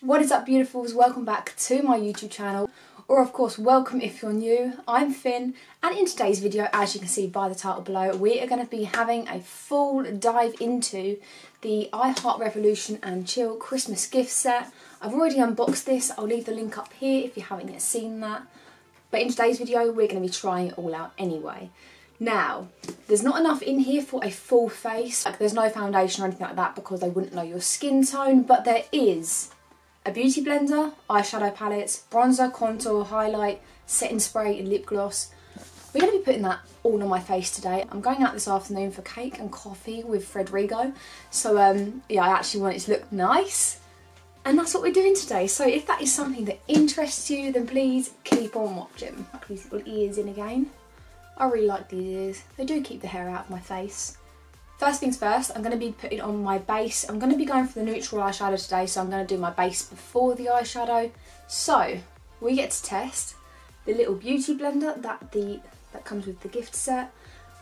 What is up, beautifuls? Welcome back to my YouTube channel, or of course welcome if you're new. I'm Finn, and in today's video, as you can see by the title below, we are going to be having a full dive into the iHeart Revolution and Chill Christmas gift set. I've already unboxed this. I'll leave the link up here if you haven't yet seen that. But in today's video, we're going to be trying it all out anyway. Now, there's not enough in here for a full face. Like, there's no foundation or anything like that because they wouldn't know your skin tone, but there is a beauty blender, eyeshadow palettes, bronzer, contour, highlight, setting spray and lip gloss. We're going to be putting that all on my face today. I'm going out this afternoon for cake and coffee with Frederigo. So yeah, I actually want it to look nice. And that's what we're doing today. So if that is something that interests you, then please keep on watching. Put these little ears in again. I really like these ears. They do keep the hair out of my face. First things first, I'm going to be putting on my base. I'm going to be going for the neutral eyeshadow today, so I'm going to do my base before the eyeshadow. So, we get to test the little beauty blender that comes with the gift set.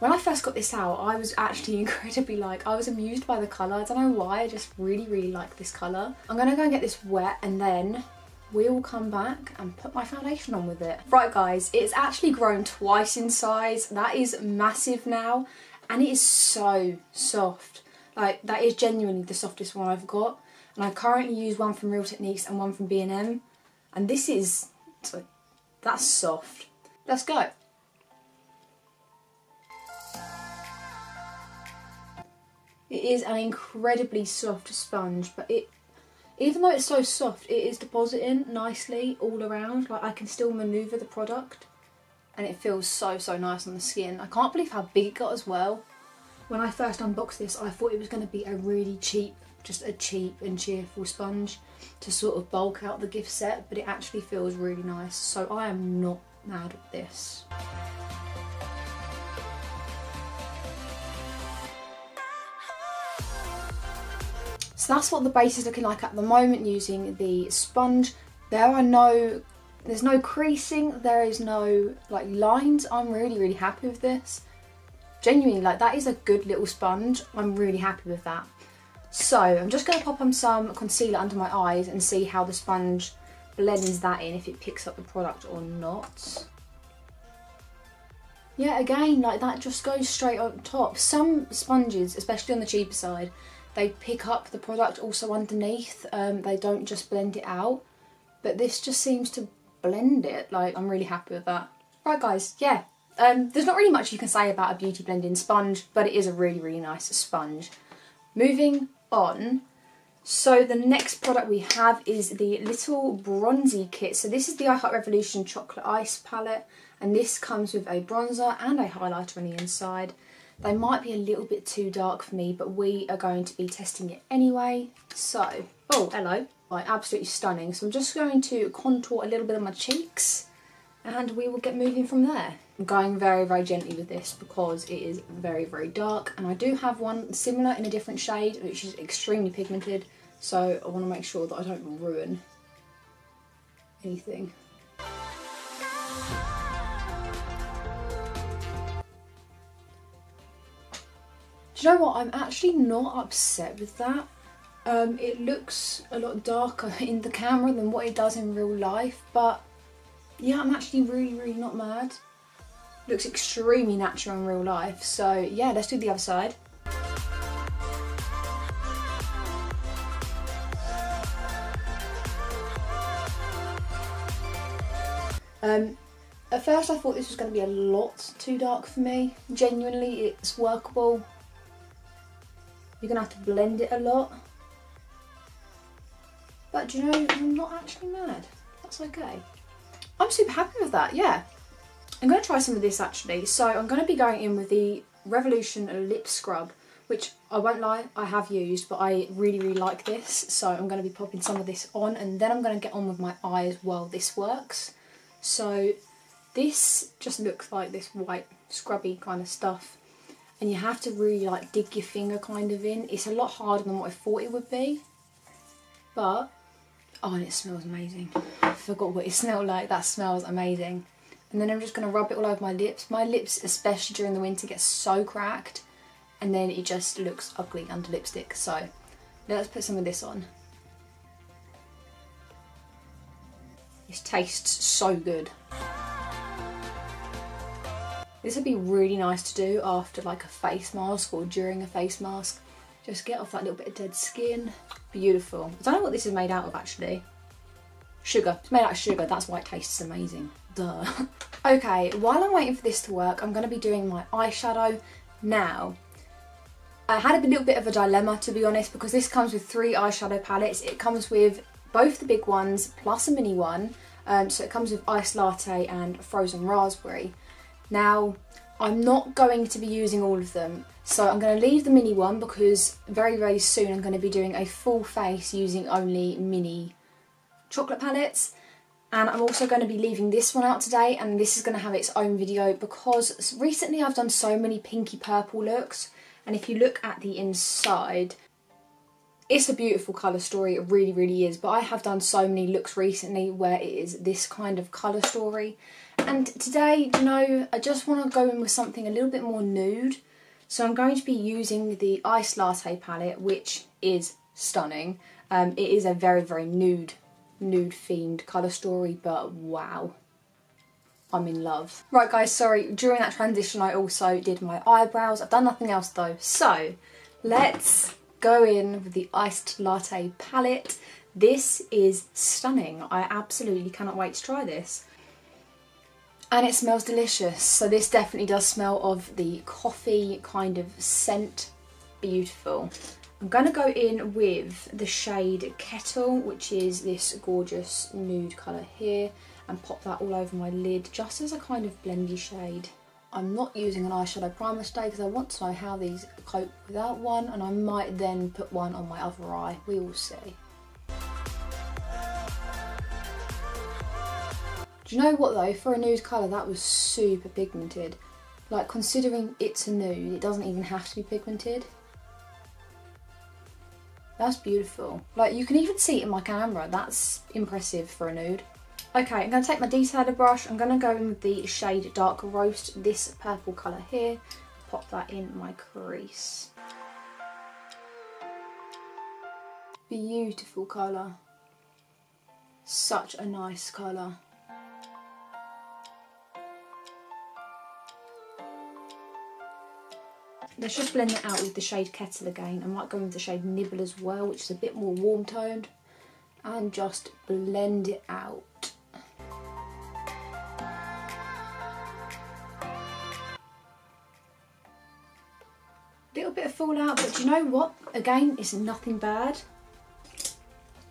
When I first got this out, I was actually incredibly I was amused by the colour. I don't know why, I just really like this colour. I'm going to go and get this wet, and then we'll come back and put my foundation on with it. Right guys, it's actually grown twice in size. That is massive now. And it is so soft. Like, that is genuinely the softest one I've got. And I currently use one from Real Techniques and one from B&M. And this is, that's soft. Let's go. It is an incredibly soft sponge, but even though it's so soft, it is depositing nicely all around. Like, I can still manoeuvre the product. And it feels so nice on the skin. I can't believe how big it got as well. When I first unboxed this, I thought it was going to be a really cheap, just a cheap and cheerful sponge to sort of bulk out the gift set, but it actually feels really nice. So I am not mad with this. So that's what the base is looking like at the moment using the sponge. There's no creasing, there is no lines. I'm really happy with this. Genuinely, that is a good little sponge. I'm really happy with that. So I'm just going to pop on some concealer under my eyes and see how the sponge blends that in, if it picks up the product or not. Yeah, again, that just goes straight on top. Some sponges, especially on the cheaper side, they pick up the product also underneath. They don't just blend it out. But this just seems to blend it. I'm really happy with that. Right guys, yeah, there's not really much you can say about a beauty blending sponge, but it is a really nice sponge. Moving on, so the next product we have is the little bronzy kit. So this is the iHeart Revolution Chocolate Ice palette, and this comes with a bronzer and a highlighter on the inside. They might be a little bit too dark for me, but we are going to be testing it anyway. So, oh hello. Absolutely stunning. So I'm just going to contour a little bit of my cheeks and we will get moving from there. I'm going very gently with this because it is very dark, and I do have one similar in a different shade which is extremely pigmented, so I want to make sure that I don't ruin anything. Do you know what? I'm actually not upset with that. It looks a lot darker in the camera than what it does in real life, but yeah, I'm actually really not mad. Looks extremely natural in real life, so yeah, let's do the other side. At first I thought this was going to be a lot too dark for me. Genuinely, it's workable. You're going to have to blend it a lot. But do you know, I'm not actually mad. That's okay. I'm super happy with that, yeah. I'm going to try some of this actually. So I'm going to be going in with the Revolution Lip Scrub, which I won't lie, I have used, but I really like this. So I'm going to be popping some of this on, and then I'm going to get on with my eyes while this works. So this just looks like this white scrubby kind of stuff. And you have to really dig your finger kind of in. It's a lot harder than what I thought it would be. But oh, and it smells amazing. I forgot what it smelled like. That smells amazing. And then I'm just going to rub it all over my lips. My lips, especially during the winter, get so cracked. And then it just looks ugly under lipstick. So let's put some of this on. This tastes so good. This would be really nice to do after like a face mask or during a face mask. Just get off that little bit of dead skin. Beautiful. I don't know what this is made out of actually. Sugar. It's made out of sugar, that's why it tastes amazing. Duh. Okay, while I'm waiting for this to work, I'm going to be doing my eyeshadow now. I had a little bit of a dilemma, to be honest, because this comes with 3 eyeshadow palettes. It comes with both the big ones plus a mini one. So it comes with Iced Latte and Frozen Raspberry. Now, I'm not going to be using all of them, so I'm going to leave the mini one because very, very soon I'm going to be doing a full face using only mini chocolate palettes. And I'm also going to be leaving this one out today, and this is going to have its own video because recently I've done so many pinky purple looks, and if you look at the inside, it's a beautiful colour story, it really, really is, but I have done so many looks recently where it is this kind of colour story. And today, you know, I just want to go in with something a little bit more nude. So I'm going to be using the Iced Latte palette, which is stunning. It is a very, very nude themed colour story, but wow, I'm in love. Right guys, sorry, during that transition I also did my eyebrows. I've done nothing else though. So let's go in with the Iced Latte palette. This is stunning. I absolutely cannot wait to try this. And it smells delicious. So this definitely does smell of the coffee kind of scent. Beautiful. I'm going to go in with the shade Kettle, which is this gorgeous nude colour here, and pop that all over my lid just as a kind of blendy shade. I'm not using an eyeshadow primer today because I want to know how these cope without one, and I might then put one on my other eye. We will see. Do you know what though, for a nude colour that was super pigmented. Like, considering it's a nude, it doesn't even have to be pigmented. That's beautiful. Like, you can even see it in my camera. That's impressive for a nude. Okay, I'm going to take my detailer brush. I'm going to go in with the shade Dark Roast, this purple colour here. Pop that in my crease. Beautiful colour. Such a nice colour. Let's just blend it out with the shade Kettle again. I might go in with the shade Nibble as well, which is a bit more warm toned, and just blend it out. Little bit of fallout, but do you know what? Again, it's nothing bad.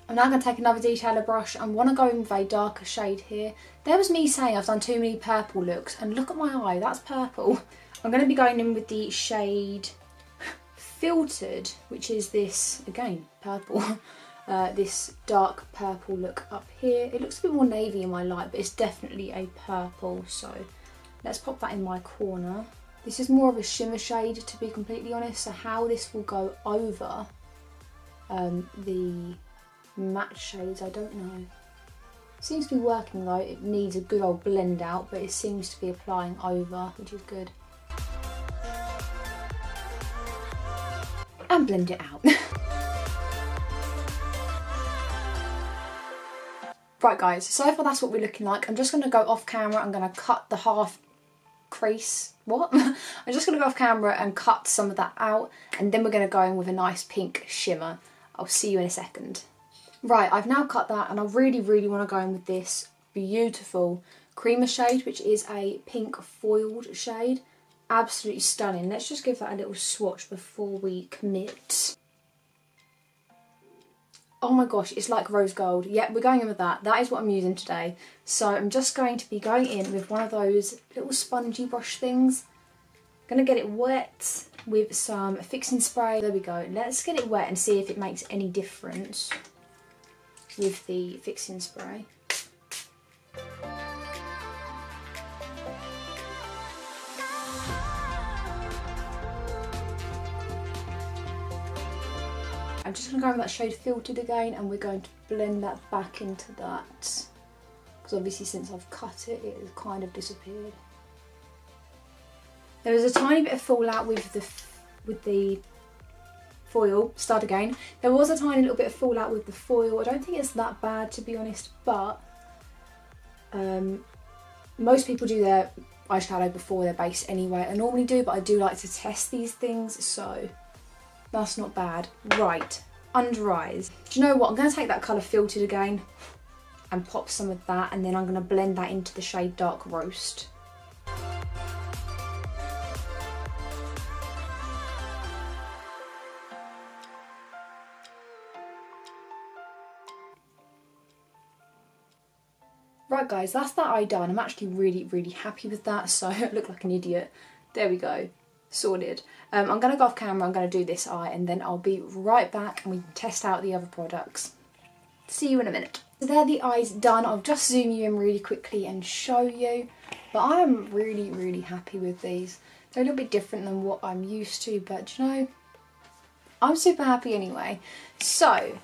I'm now going to take another detailer brush and want to go in with a darker shade here. There was me saying I've done too many purple looks, and look at my eye, that's purple. I'm going to be going in with the shade Filtered, which is this, again, purple. This dark purple look up here. It looks a bit more navy in my light, but it's definitely a purple, so let's pop that in my corner. This is more of a shimmer shade, to be completely honest, so how this will go over the matte shades, I don't know. Seems to be working though. It needs a good old blend out, but it seems to be applying over, which is good. And blend it out. Right guys, so far that's what we're looking like. I'm just going to go off camera. I'm going to cut the half crease. What? I'm just going to go off camera and cut some of that out, and then we're going to go in with a nice pink shimmer. I'll see you in a second. Right, I've now cut that, and I really, really want to go in with this beautiful creamer shade, which is a pink foiled shade. Absolutely stunning. Let's just give that a little swatch before we commit. Oh my gosh, it's like rose gold. Yeah, we're going in with that. That is what I'm using today. So I'm just going to be going in with one of those little spongy brush things. I'm going to get it wet with some fixing spray. There we go. Let's get it wet and see if it makes any difference with the fixing spray. I'm just going to go with that shade Filtered again, and we're going to blend that back into that, because obviously since I've cut it, it has kind of disappeared. There was a tiny bit of fallout with the foil. Start again. There was a tiny little bit of fallout with the foil. I don't think it's that bad, to be honest, but Most people do their eyeshadow before their base anyway. I normally do, but I do like to test these things, so that's not bad. Right, under eyes. Do you know what? I'm going to take that colour Filtered again and pop some of that, and then I'm going to blend that into the shade Dark Roast. Right guys, that's that eye done. I'm actually really happy with that, so I look like an idiot. There we go, sorted. I'm going to go off camera, I'm going to do this eye, and then I'll be right back and we can test out the other products. See you in a minute. So there, the eyes done. I'll just zoom you in really quickly and show you. But I am really happy with these. They're a little bit different than what I'm used to, but you know, I'm super happy anyway. So,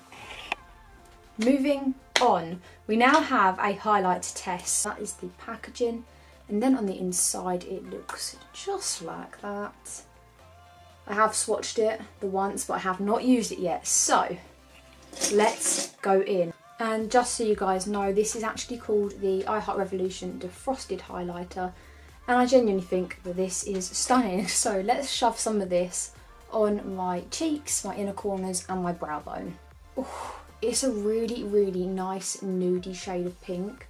moving on, we now have a highlight test. That is the packaging, and then on the inside it looks just like that. I have swatched it the once, but I have not used it yet, so let's go in. And just so you guys know, this is actually called the I Heart Revolution Defrosted Highlighter, and I genuinely think that this is stunning. So let's shove some of this on my cheeks, my inner corners and my brow bone. Ooh. It's a really nice nudie shade of pink.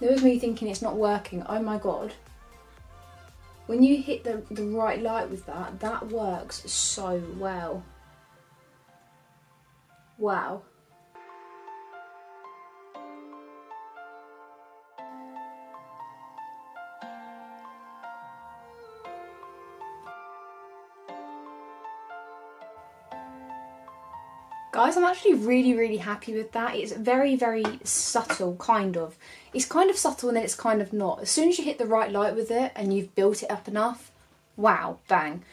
There was me thinking it's not working. Oh my god. When you hit the right light with that, that works so well. Wow. Guys, I'm actually really happy with that. It's very subtle, kind of. It's kind of subtle and then it's kind of not. As soon as you hit the right light with it and you've built it up enough, wow, bang.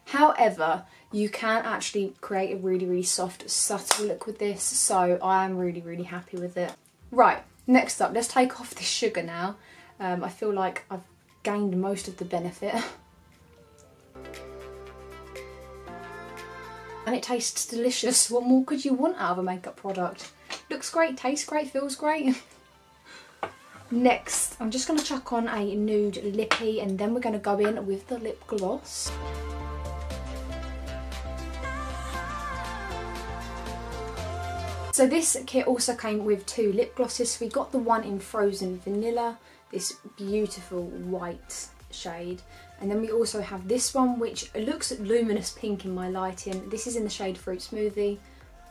However, you can actually create a really soft, subtle look with this, so I am really happy with it. Right, next up, let's take off this sugar now. I feel like I've gained most of the benefit. And it tastes delicious. What more could you want out of a makeup product? Looks great, tastes great, feels great. Next, I'm just going to chuck on a nude lippy, and then we're going to go in with the lip gloss. So this kit also came with 2 lip glosses. So we got the one in Frozen Vanilla, this beautiful white shade. And then we also have this one, which looks luminous pink in my lighting. This is in the shade Fruit Smoothie,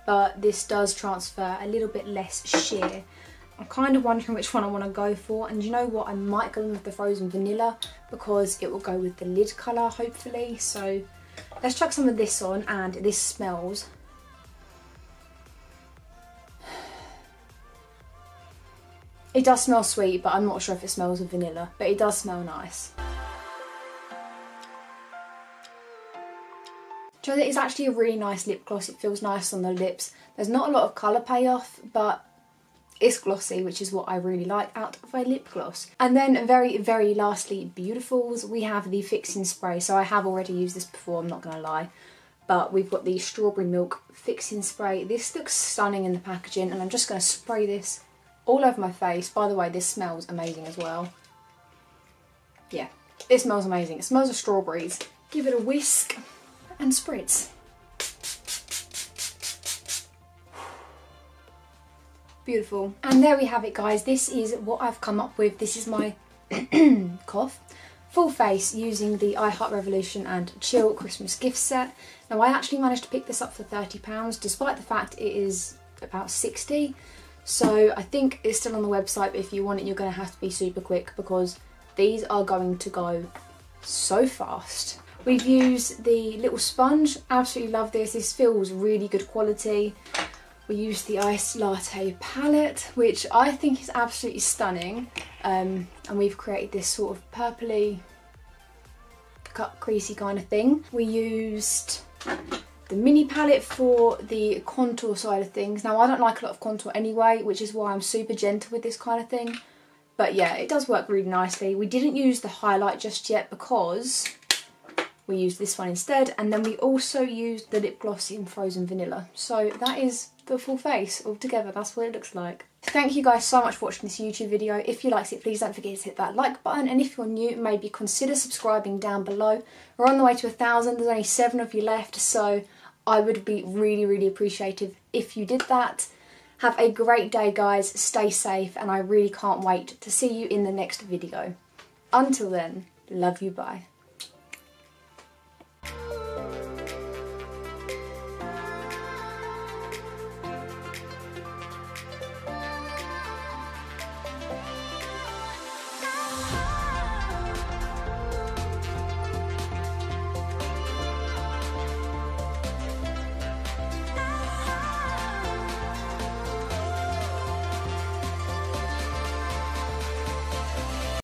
but this does transfer a little bit less sheer. I'm kind of wondering which one I want to go for, and you know what, I might go in with the Frozen Vanilla because it will go with the lid colour, hopefully. So let's chuck some of this on, and this smells. It does smell sweet, but I'm not sure if it smells of vanilla, but it does smell nice. So it is actually a really nice lip gloss. It feels nice on the lips. There's not a lot of colour payoff, but it's glossy, which is what I really like out of a lip gloss. And then very lastly, Beautifuls, we have the fixing spray. So I have already used this before, I'm not going to lie. But we've got the Strawberry Milk fixing spray. This looks stunning in the packaging, and I'm just going to spray this all over my face. By the way, this smells amazing as well. Yeah, it smells amazing. It smells of strawberries. Give it a whisk and spritz. Beautiful. And there we have it, guys. This is what I've come up with. This is my cough full face using the I Heart Revolution and Chill Christmas gift set. Now I actually managed to pick this up for £30 despite the fact it is about 60. So I think it's still on the website, but if you want it, you're going to have to be super quick because these are going to go so fast. We've used the little sponge. Absolutely love this. This feels really good quality. We used the Iced Latte palette, which I think is absolutely stunning. And we've created this sort of purpley, cut creasy kind of thing. We used the mini palette for the contour side of things. Now I don't like a lot of contour anyway, which is why I'm super gentle with this kind of thing. But yeah, it does work really nicely. We didn't use the highlight just yet because we used this one instead, and then we also used the lip gloss in Frozen Vanilla. So that is the full face all together. That's what it looks like. Thank you guys so much for watching this YouTube video. If you liked it, please don't forget to hit that like button, and if you're new, maybe consider subscribing down below. We're on the way to 1,000. There's only 7 of you left, so I would be really appreciative if you did that. Have a great day, guys. Stay safe, and I really can't wait to see you in the next video. Until then, love you, bye.